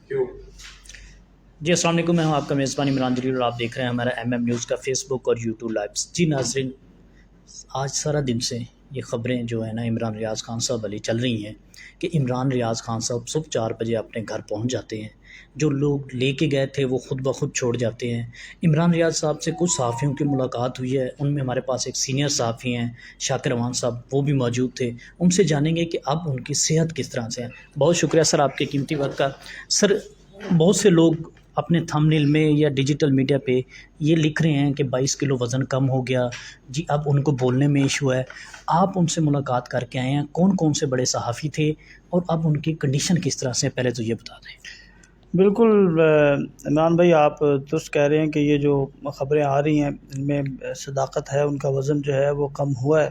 کیوں؟ جی السلام علیکم، میں ہوں آپ کا میزبان عمران جلیل اور آپ دیکھ رہے ہیں ہمارا نیوز کا فیس بک اور یوٹیوب لائیوز۔ جی ناظرین، آج سارا دن سے یہ خبریں جو ہے نا عمران ریاض خان صاحب والی چل رہی ہیں کہ عمران ریاض خان صاحب صبح 4 بجے اپنے گھر پہنچ جاتے ہیں، جو لوگ لے کے گئے تھے وہ خود بخود چھوڑ جاتے ہیں۔ عمران ریاض صاحب سے کچھ صحافیوں کی ملاقات ہوئی ہے، ان میں ہمارے پاس ایک سینئر صحافی ہیں شاکر امان صاحب، وہ بھی موجود تھے۔ ان سے جانیں گے کہ اب ان کی صحت کس طرح سے ہے۔ بہت شکریہ سر آپ کے قیمتی وقت کا۔ سر، بہت سے لوگ اپنے تھم نیل میں یا ڈیجیٹل میڈیا پہ یہ لکھ رہے ہیں کہ 22 کلو وزن کم ہو گیا، جی اب ان کو بولنے میں ایشو ہے۔ آپ ان سے ملاقات کر کے آئے ہیں، کون کون سے بڑے صحافی تھے اور اب ان کی کنڈیشن کس طرح سے، پہلے تو یہ بتا دیں۔ بالکل عمران بھائی، آپ درست کہہ رہے ہیں کہ یہ جو خبریں آ رہی ہیں ان میں صداقت ہے، ان کا وزن جو ہے وہ کم ہوا ہے،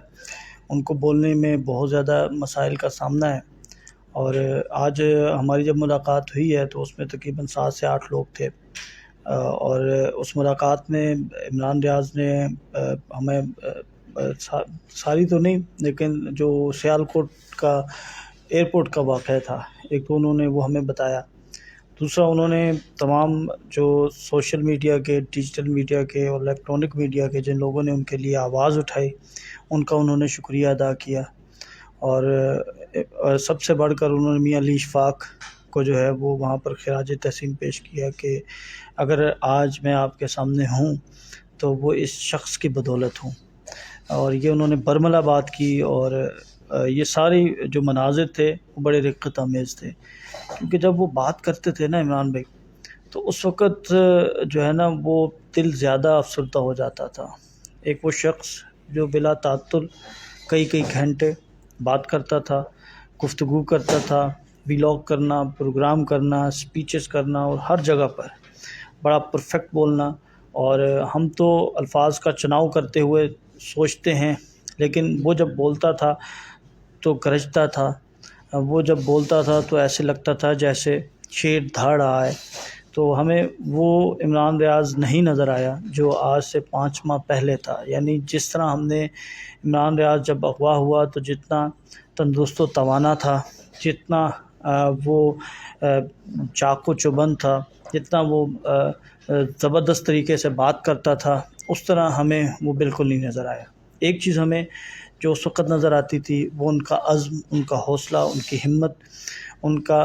ان کو بولنے میں بہت زیادہ مسائل کا سامنا ہے۔ اور آج ہماری جب ملاقات ہوئی ہے تو اس میں تقریباً 7 سے 8 لوگ تھے، اور اس ملاقات میں عمران ریاض نے ہمیں ساری تو نہیں لیکن جو سیالکوٹ کا ایئرپورٹ کا واقعہ تھا ایک تو انہوں نے وہ ہمیں بتایا، دوسرا انہوں نے تمام جو سوشل میڈیا کے، ڈیجیٹل میڈیا کے اور الیکٹرانک میڈیا کے جن لوگوں نے ان کے لیے آواز اٹھائی ان کا انہوں نے شکریہ ادا کیا، اور سب سے بڑھ کر انہوں نے میاں علی اشفاق کو جو ہے وہ وہاں پر خراج تحسین پیش کیا کہ اگر آج میں آپ کے سامنے ہوں تو وہ اس شخص کی بدولت ہوں۔ اور یہ انہوں نے برملا بات کی، اور یہ ساری جو مناظر تھے وہ بڑے رقت آمیز تھے، کیونکہ جب وہ بات کرتے تھے نا عمران بھائی تو اس وقت جو ہے نا وہ دل زیادہ افسردہ ہو جاتا تھا۔ ایک وہ شخص جو بلا تعطل کئی گھنٹے بات کرتا تھا، گفتگو کرتا تھا، ویلاگ کرنا، پروگرام کرنا، سپیچز کرنا، اور ہر جگہ پر بڑا پرفیکٹ بولنا۔ اور ہم تو الفاظ کا چناؤ کرتے ہوئے سوچتے ہیں، لیکن وہ جب بولتا تھا تو گرجتا تھا، وہ جب بولتا تھا تو ایسے لگتا تھا جیسے شیر دھاڑ رہا ہے۔ تو ہمیں وہ عمران ریاض نہیں نظر آیا جو آج سے 5 ماہ پہلے تھا۔ یعنی جس طرح ہم نے عمران ریاض جب اغوا ہوا تو جتنا تندرست و توانا تھا، جتنا وہ چاق و چوبند تھا، جتنا وہ زبردست طریقے سے بات کرتا تھا، اس طرح ہمیں وہ بالکل نہیں نظر آیا۔ ایک چیز ہمیں جو اس وقت نظر آتی تھی وہ ان کا عزم، ان کا حوصلہ، ان کی ہمت، ان کا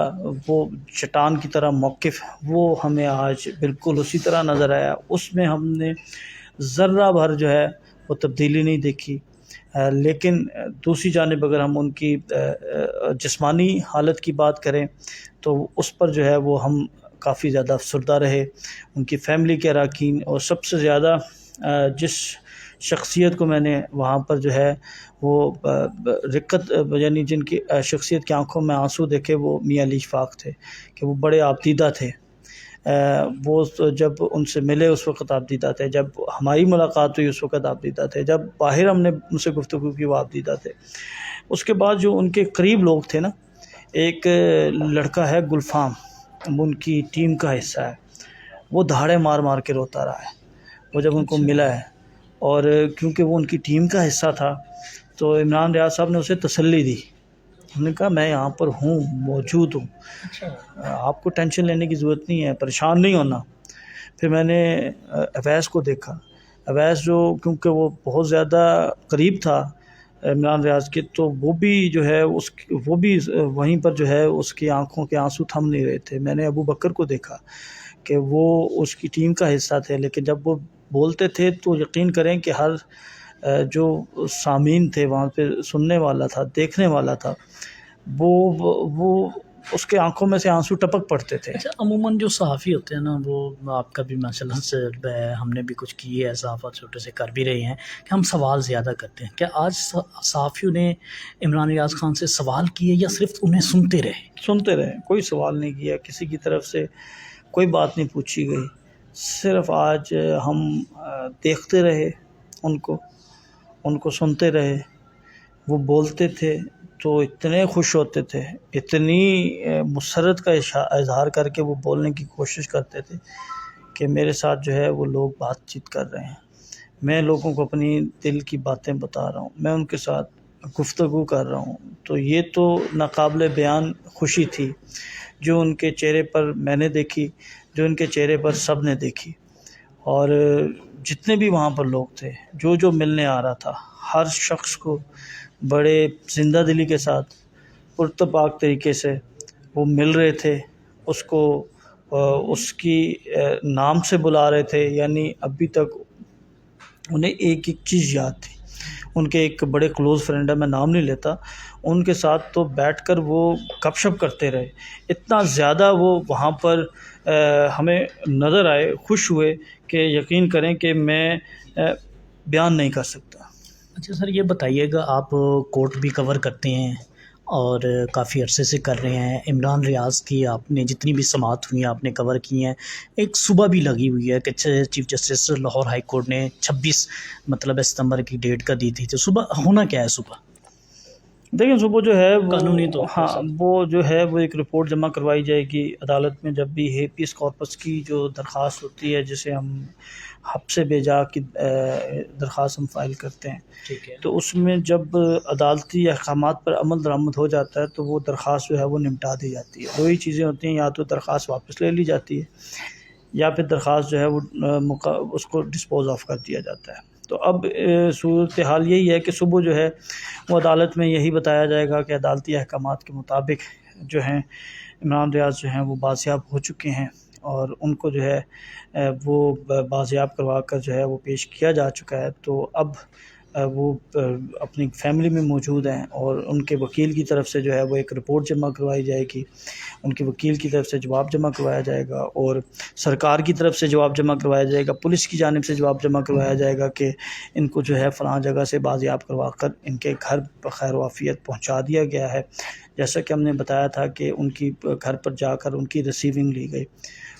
وہ چٹان کی طرح موقف، وہ ہمیں آج بالکل اسی طرح نظر آیا۔ اس میں ہم نے ذرہ بھر جو ہے وہ تبدیلی نہیں دیکھی۔ لیکن دوسری جانب اگر ہم ان کی جسمانی حالت کی بات کریں تو اس پر جو ہے وہ ہم کافی زیادہ افسردہ رہے، ان کی فیملی کے اراکین، اور سب سے زیادہ جس شخصیت کو میں نے وہاں پر جو ہے وہ رقت، یعنی جن کی شخصیت کی آنکھوں میں آنسو دیکھے، وہ میاں علی اشفاق تھے کہ وہ بڑے آبدیدہ تھے۔ وہ جب ان سے ملے اس وقت آبدیدہ تھے، جب ہماری ملاقات ہوئی اس وقت آبدیدہ تھے، جب باہر ہم نے ان سے گفتگو کی وہ آبدیدہ تھے۔ اس کے بعد جو ان کے قریب لوگ تھے نا، ایک لڑکا ہے گلفام، وہ ان کی ٹیم کا حصہ ہے، وہ دھاڑے مار کے روتا رہا ہے وہ جب ان کو ملا ہے، اور کیونکہ وہ ان کی ٹیم کا حصہ تھا تو عمران ریاض صاحب نے اسے تسلی دی۔ ہم نے کہا میں یہاں پر ہوں، موجود ہوں، آپ کو ٹینشن لینے کی ضرورت نہیں ہے، پریشان نہیں ہونا۔ پھر میں نے اویس کو دیکھا، اویس جو کیونکہ وہ بہت زیادہ قریب تھا عمران ریاض کے، تو وہ بھی جو ہے وہ بھی وہیں پر جو ہے اس کی آنکھوں کے آنسو تھم نہیں رہے تھے۔ میں نے ابو بکر کو دیکھا کہ وہ اس کی ٹیم کا حصہ تھے، لیکن جب وہ بولتے تھے تو یقین کریں کہ ہر جو سامعین تھے وہاں پہ، سننے والا تھا، دیکھنے والا تھا، وہ اس کے آنکھوں میں سے آنسو ٹپک پڑتے تھے۔ اچھا، عموماً جو صحافی ہوتے ہیں نا، وہ آپ کا بھی ماشاءاللہ سے ہم نے بھی کچھ کی ہے، صحافت چھوٹے سے کر بھی رہے ہیں کہ ہم سوال زیادہ کرتے ہیں۔ کیا آج صحافیوں نے عمران ریاض خان سے سوال کیے یا صرف انہیں سنتے رہے؟ سنتے رہے، کوئی سوال نہیں کیا، کسی کی طرف سے کوئی بات نہیں پوچھی گئی، صرف آج ہم دیکھتے رہے ان کو سنتے رہے۔ وہ بولتے تھے تو اتنے خوش ہوتے تھے، اتنی مسرت کا اظہار کر کے وہ بولنے کی کوشش کرتے تھے کہ میرے ساتھ جو ہے وہ لوگ بات چیت کر رہے ہیں، میں لوگوں کو اپنی دل کی باتیں بتا رہا ہوں، میں ان کے ساتھ گفتگو کر رہا ہوں۔ تو یہ تو ناقابل بیان خوشی تھی جو ان کے چہرے پر میں نے دیکھی، جو ان کے چہرے پر سب نے دیکھی، اور جتنے بھی وہاں پر لوگ تھے، جو ملنے آ رہا تھا، ہر شخص کو بڑے زندہ دلی کے ساتھ پرتپاک طریقے سے وہ مل رہے تھے، اس کو اس کی نام سے بلا رہے تھے. یعنی ابھی تک انہیں ایک ایک چیز یاد تھی. ان کے ایک بڑے کلوز فرینڈ ہے، میں نام نہیں لیتا، ان کے ساتھ تو بیٹھ کر وہ گپ شپ کرتے رہے. اتنا زیادہ وہ وہاں پر ہمیں نظر آئے، خوش ہوئے کہ یقین کریں کہ میں بیان نہیں کر سکتا. اچھا سر، یہ بتائیے گا، آپ کورٹ بھی کور کرتے ہیں اور کافی عرصے سے کر رہے ہیں. عمران ریاض کی آپ نے جتنی بھی سماعت ہوئی ہیں آپ نے کور کی ہیں. ایک صبح بھی لگی ہوئی ہے کہ chief justice Lahore high court نے 26 ستمبر کی ڈیٹ کا دی تھی. تو صبح ہونا کیا ہے؟ صبح دیکھیں، صبح جو ہے وہ قانونی طور پر ہاں وہ جو ہے وہ ایک رپورٹ جمع کروائی جائے گی عدالت میں. جب بھی ہیپیس کارپس کی جو درخواست ہوتی ہے، جسے ہم حب سے بھیجا کی درخواست ہم فائل کرتے ہیں، ٹھیک ہے. تو اس میں جب عدالتی احکامات پر عمل درآمد ہو جاتا ہے تو وہ درخواست جو ہے وہ نمٹا دی جاتی ہے. دو ہی چیزیں ہوتی ہیں، یا تو درخواست واپس لے لی جاتی ہے، یا پھر درخواست جو ہے وہ اس کو ڈسپوز آف کر دیا جاتا ہے. تو اب صورتحال یہی ہے کہ صبح جو ہے وہ عدالت میں یہی بتایا جائے گا کہ عدالتی احکامات کے مطابق جو ہیں عمران ریاض جو ہیں وہ بازیاب ہو چکے ہیں، اور ان کو جو ہے وہ بازیاب کروا کر جو ہے وہ پیش کیا جا چکا ہے. تو اب وہ اپنی فیملی میں موجود ہیں، اور ان کے وکیل کی طرف سے جو ہے وہ ایک رپورٹ جمع کروائی جائے گی. ان کے وکیل کی طرف سے جواب جمع کروایا جائے گا، اور سرکار کی طرف سے جواب جمع کروایا جائے گا، پولیس کی جانب سے جواب جمع کروایا جائے گا کہ ان کو جو ہے فلاں جگہ سے بازیاب کروا کر ان کے گھر بخیر و عافیت پہنچا دیا گیا ہے. جیسا کہ ہم نے بتایا تھا کہ ان کی گھر پر جا کر ان کی ریسیونگ لی گئی.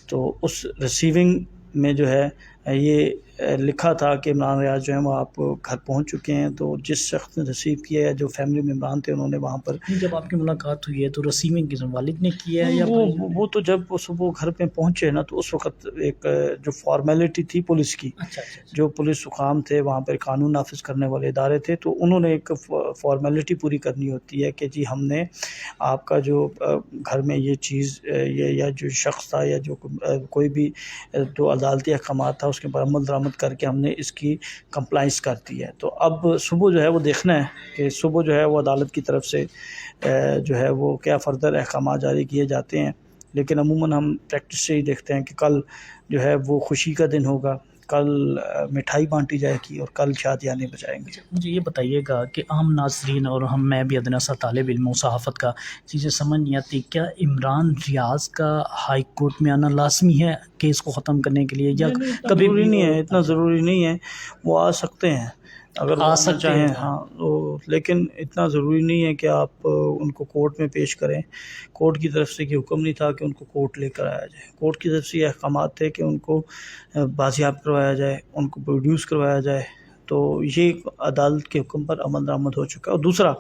تو اس ریسیونگ میں جو ہے یہ لکھا تھا کہ عمران ریاض جو ہیں وہ آپ گھر پہنچ چکے ہیں. تو جس شخص نے ریسیو کیا ہے، جو فیملی ممبران تھے، انہوں نے وہاں پر جب آپ کی ملاقات ہوئی ہے تو ریسیونگ کس والد نے کی ہے یا وہ تو جب وہ صبح گھر پہ پہنچے نا، تو اس وقت ایک جو فارمیلٹی تھی پولیس کی، اچھا جو پولیس حکام تھے وہاں پر، قانون نافذ کرنے والے ادارے تھے، تو انہوں نے ایک فارمیلٹی پوری کرنی ہوتی ہے کہ جی ہم نے آپ کا جو گھر میں یہ چیز یا جو شخص تھا، یا جو کوئی بھی جو عدالتی احکامات تھا، اس کے پر عمل درآمد کر کے ہم نے اس کی کمپلائنس کر دی ہے. تو اب صبح جو ہے وہ دیکھنا ہے کہ صبح جو ہے وہ عدالت کی طرف سے جو ہے وہ کیا فردر احکامات جاری کیے جاتے ہیں. لیکن عموماً ہم پریکٹس سے ہی دیکھتے ہیں کہ کل جو ہے وہ خوشی کا دن ہوگا، کل مٹھائی بانٹی جائے گی، اور کل شادیاں بجائیں گے. مجھے یہ بتائیے گا کہ عام ناظرین اور میں بھی ادنیٰ سا طالب علم و صحافت کا چیزیں سمجھ نہیں آتی، کیا عمران ریاض کا ہائی کورٹ میں آنا لازمی ہے کیس کو ختم کرنے کے لیے، یا کبھی ضروری نہیں ہے؟ اتنا ضروری نہیں ہے. وہ آ سکتے ہیں اگر وہ آنا چاہیں، ہاں، لیکن اتنا ضروری نہیں ہے کہ آپ ان کو کورٹ میں پیش کریں. کورٹ کی طرف سے یہ حکم نہیں تھا کہ ان کو کورٹ لے کر آیا جائے. کورٹ کی طرف سے یہ احکامات تھے کہ ان کو بازیاب کروایا جائے، ان کو پروڈیوس کروایا جائے. تو یہ عدالت کے حکم پر عمل درآمد ہو چکا ہے. اور دوسرا،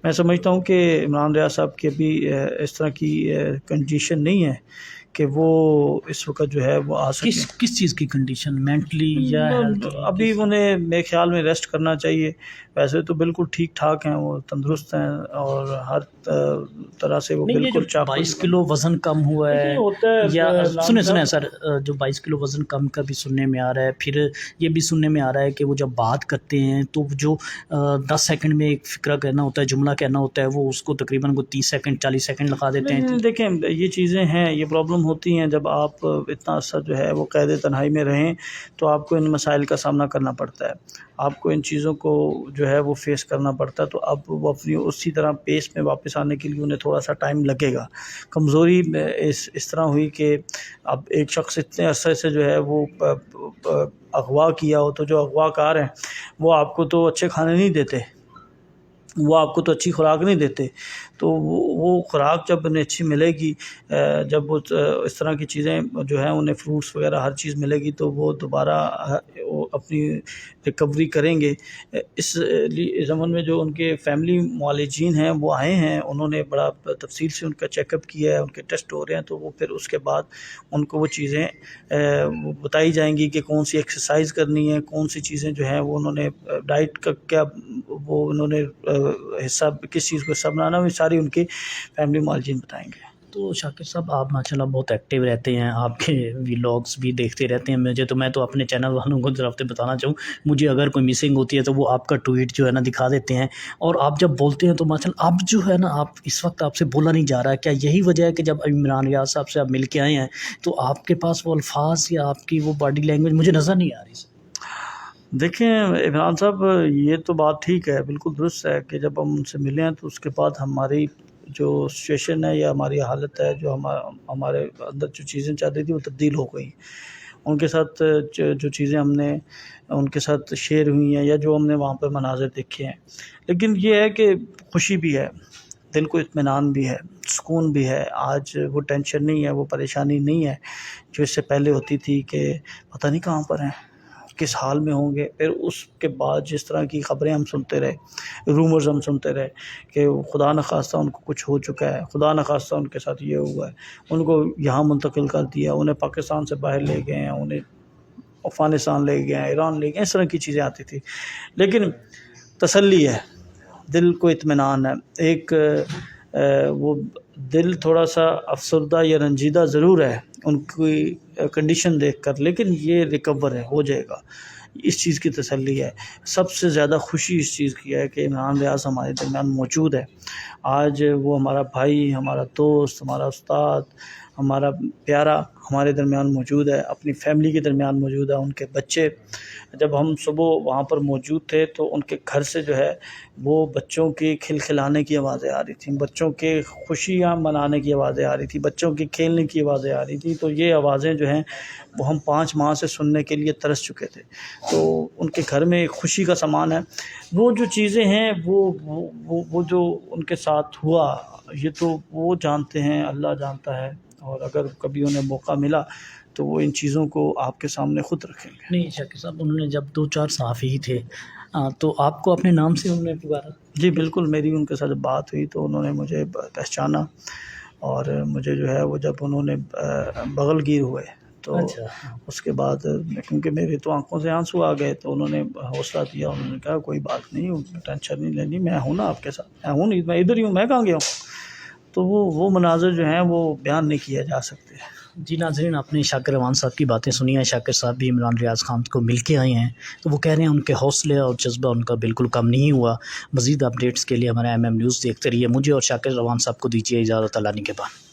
میں سمجھتا ہوں کہ عمران ریاض صاحب کی ابھی اس طرح کی کنڈیشن نہیں ہے کہ وہ اس وقت جو ہے وہ آ سکیں. کس چیز کی کنڈیشن؟ مینٹلی یا ابھی انہیں میرے خیال میں ریسٹ کرنا چاہیے. ویسے تو بالکل ٹھیک ٹھاک ہیں، وہ تندرست ہیں، اور ہر طرح سے وہ بالکل 22 کلو وزن کم ہوا ہے، یا سنیں سر، جو 22 کلو وزن کم کا بھی سننے میں آ رہا ہے. پھر یہ بھی سننے میں آ رہا ہے کہ وہ جب بات کرتے ہیں تو جو 10 سیکنڈ میں ایک فقرہ کہنا ہوتا ہے، جملہ کہنا ہوتا ہے، وہ اس کو تقریباً 30 سیکنڈ 40 سیکنڈ لگا دیتے ہیں. دیکھیں، یہ چیزیں ہیں، یہ پرابلم ہوتی ہیں جب آپ اتنا عرصہ جو ہے وہ قید تنہائی میں رہیں، تو آپ کو ان مسائل کا سامنا کرنا پڑتا ہے، آپ کو ان چیزوں کو جو ہے وہ فیس کرنا پڑتا ہے. تو اب وہ اپنی اسی طرح پیس میں واپس آنے کے لیے انہیں تھوڑا سا ٹائم لگے گا. کمزوری اس طرح ہوئی کہ اب ایک شخص اتنے عرصے سے جو ہے وہ اغوا کیا ہو، تو جو اغوا کار ہیں وہ آپ کو تو اچھے کھانے نہیں دیتے، وہ آپ کو تو اچھی خوراک نہیں دیتے. تو وہ خوراک جب انہیں اچھی ملے گی، جب وہ اس طرح کی چیزیں جو ہیں انہیں فروٹس وغیرہ ہر چیز ملے گی، تو وہ دوبارہ اپنی ریکوری کریں گے. اس زمن میں جو ان کے فیملی معالجین ہیں وہ آئے ہیں، انہوں نے بڑا تفصیل سے ان کا چیک اپ کیا ہے، ان کے ٹیسٹ ہو رہے ہیں. تو وہ پھر اس کے بعد ان کو وہ چیزیں بتائی جائیں گی کہ کون سی ایکسرسائز کرنی ہے، کون سی چیزیں جو ہیں وہ انہوں نے ڈائٹ کا کیا وہ انہوں نے حصہ، کس چیز کو حصہ بنانا، وہ ساری ان کے فیملی معالجین بتائیں گے. تو شاکر صاحب آپ ماشاءاللہ بہت ایکٹیو رہتے ہیں، آپ کے ولاگس بھی دیکھتے رہتے ہیں، میں تو اپنے چینل والوں کو ضرورت بتانا چاہوں، مجھے اگر کوئی مسنگ ہوتی ہے تو وہ آپ کا ٹویٹ جو ہے نا دکھا دیتے ہیں، اور آپ جب بولتے ہیں تو ماشاءاللہ اب جو ہے نا آپ اس وقت آپ سے بولا نہیں جا رہا ہے، کیا یہی وجہ ہے کہ جب عمران ریاض صاحب سے آپ مل کے آئے ہیں تو آپ کے پاس وہ الفاظ یا آپ کی وہ باڈی لینگویج مجھے نظر نہیں آ رہی؟ دیکھیں عمران صاحب، یہ تو بات ٹھیک ہے، بالکل درست ہے کہ جب ہم ان سے ملے ہیں تو اس کے بعد ہماری جو سچویشن ہے یا ہماری حالت ہے، جو ہمارے اندر جو چیزیں چل رہی تھی وہ تبدیل ہو گئی. ان کے ساتھ جو چیزیں ہم نے ان کے ساتھ شیئر ہوئی ہیں یا جو ہم نے وہاں پہ مناظر دیکھے ہیں، لیکن یہ ہے کہ خوشی بھی ہے، دل کو اطمینان بھی ہے، سکون بھی ہے. آج وہ ٹینشن نہیں ہے، وہ پریشانی نہیں ہے جو اس سے پہلے ہوتی تھی کہ پتہ نہیں کہاں پر ہیں، کس حال میں ہوں گے. پھر اس کے بعد جس طرح کی خبریں ہم سنتے رہے، رومرز ہم سنتے رہے کہ خدا نخواستہ ان کو کچھ ہو چکا ہے، خدا نخواستہ ان کے ساتھ یہ ہوا ہے، ان کو یہاں منتقل کر دیا، انہیں پاکستان سے باہر لے گئے ہیں، انہیں افغانستان لے گئے ہیں، ایران لے گئے ہیں، اس طرح کی چیزیں آتی تھی. لیکن تسلی ہے، دل کو اطمینان ہے. ایک وہ دل تھوڑا سا افسردہ یا رنجیدہ ضرور ہے ان کی کنڈیشن دیکھ کر، لیکن یہ ریکور ہے، ہو جائے گا. اس چیز کی تسلی ہے. سب سے زیادہ خوشی اس چیز کی ہے کہ عمران ریاض ہمارے درمیان موجود ہے. آج وہ ہمارا بھائی، ہمارا دوست، ہمارا استاد، ہمارا پیارا ہمارے درمیان موجود ہے، اپنی فیملی کے درمیان موجود ہے. ان کے بچے، جب ہم صبح وہاں پر موجود تھے تو ان کے گھر سے جو ہے وہ بچوں کے کھلکھلانے کی آوازیں آ رہی تھیں، بچوں کے خوشیاں منانے کی آوازیں آ رہی تھیں، بچوں کے کھیلنے کی آوازیں آ رہی تھیں. تو یہ آوازیں جو ہیں وہ ہم 5 ماہ سے سننے کے لیے ترس چکے تھے. تو ان کے گھر میں ایک خوشی کا سامان ہے. وہ جو چیزیں ہیں وہ جو ان کے ساتھ ہوا، یہ تو وہ جانتے ہیں، اللہ جانتا ہے. اور اگر کبھی انہیں موقع ملا تو وہ ان چیزوں کو آپ کے سامنے خود رکھیں گے. نہیں شاکر صاحب، انہوں نے جب 2-4 صحافی ہی تھے تو آپ کو اپنے نام سے انہوں نے پکارا؟ جی بالکل، میری ان کے ساتھ بات ہوئی تو انہوں نے مجھے پہچانا، اور مجھے جو ہے وہ جب انہوں نے بغل گیر ہوئے تو اچھا. اس کے بعد کیونکہ میری تو آنکھوں سے آنسو آ گئے تو انہوں نے حوصلہ دیا. انہوں نے کہا کوئی بات نہیں، ٹینشن نہیں لینی، میں ہوں نا آپ کے ساتھ، میں ہوں نہیں، میں ادھر ہی ہوں، میں کہاں گیا ہوں. تو وہ مناظر جو ہیں وہ بیان نہیں کیا جا سکتے. جی ناظرین، آپ نے شاکر روان صاحب کی باتیں سنی ہیں. شاکر صاحب بھی عمران ریاض خان کو مل کے آئے ہیں تو وہ کہہ رہے ہیں ان کے حوصلے اور جذبہ ان کا بالکل کم نہیں ہوا. مزید اپڈیٹس کے لیے ہمارا MM نیوز دیکھتے رہیے. مجھے اور شاکر روان صاحب کو دیجیے اجازت، اللہ نگہبان.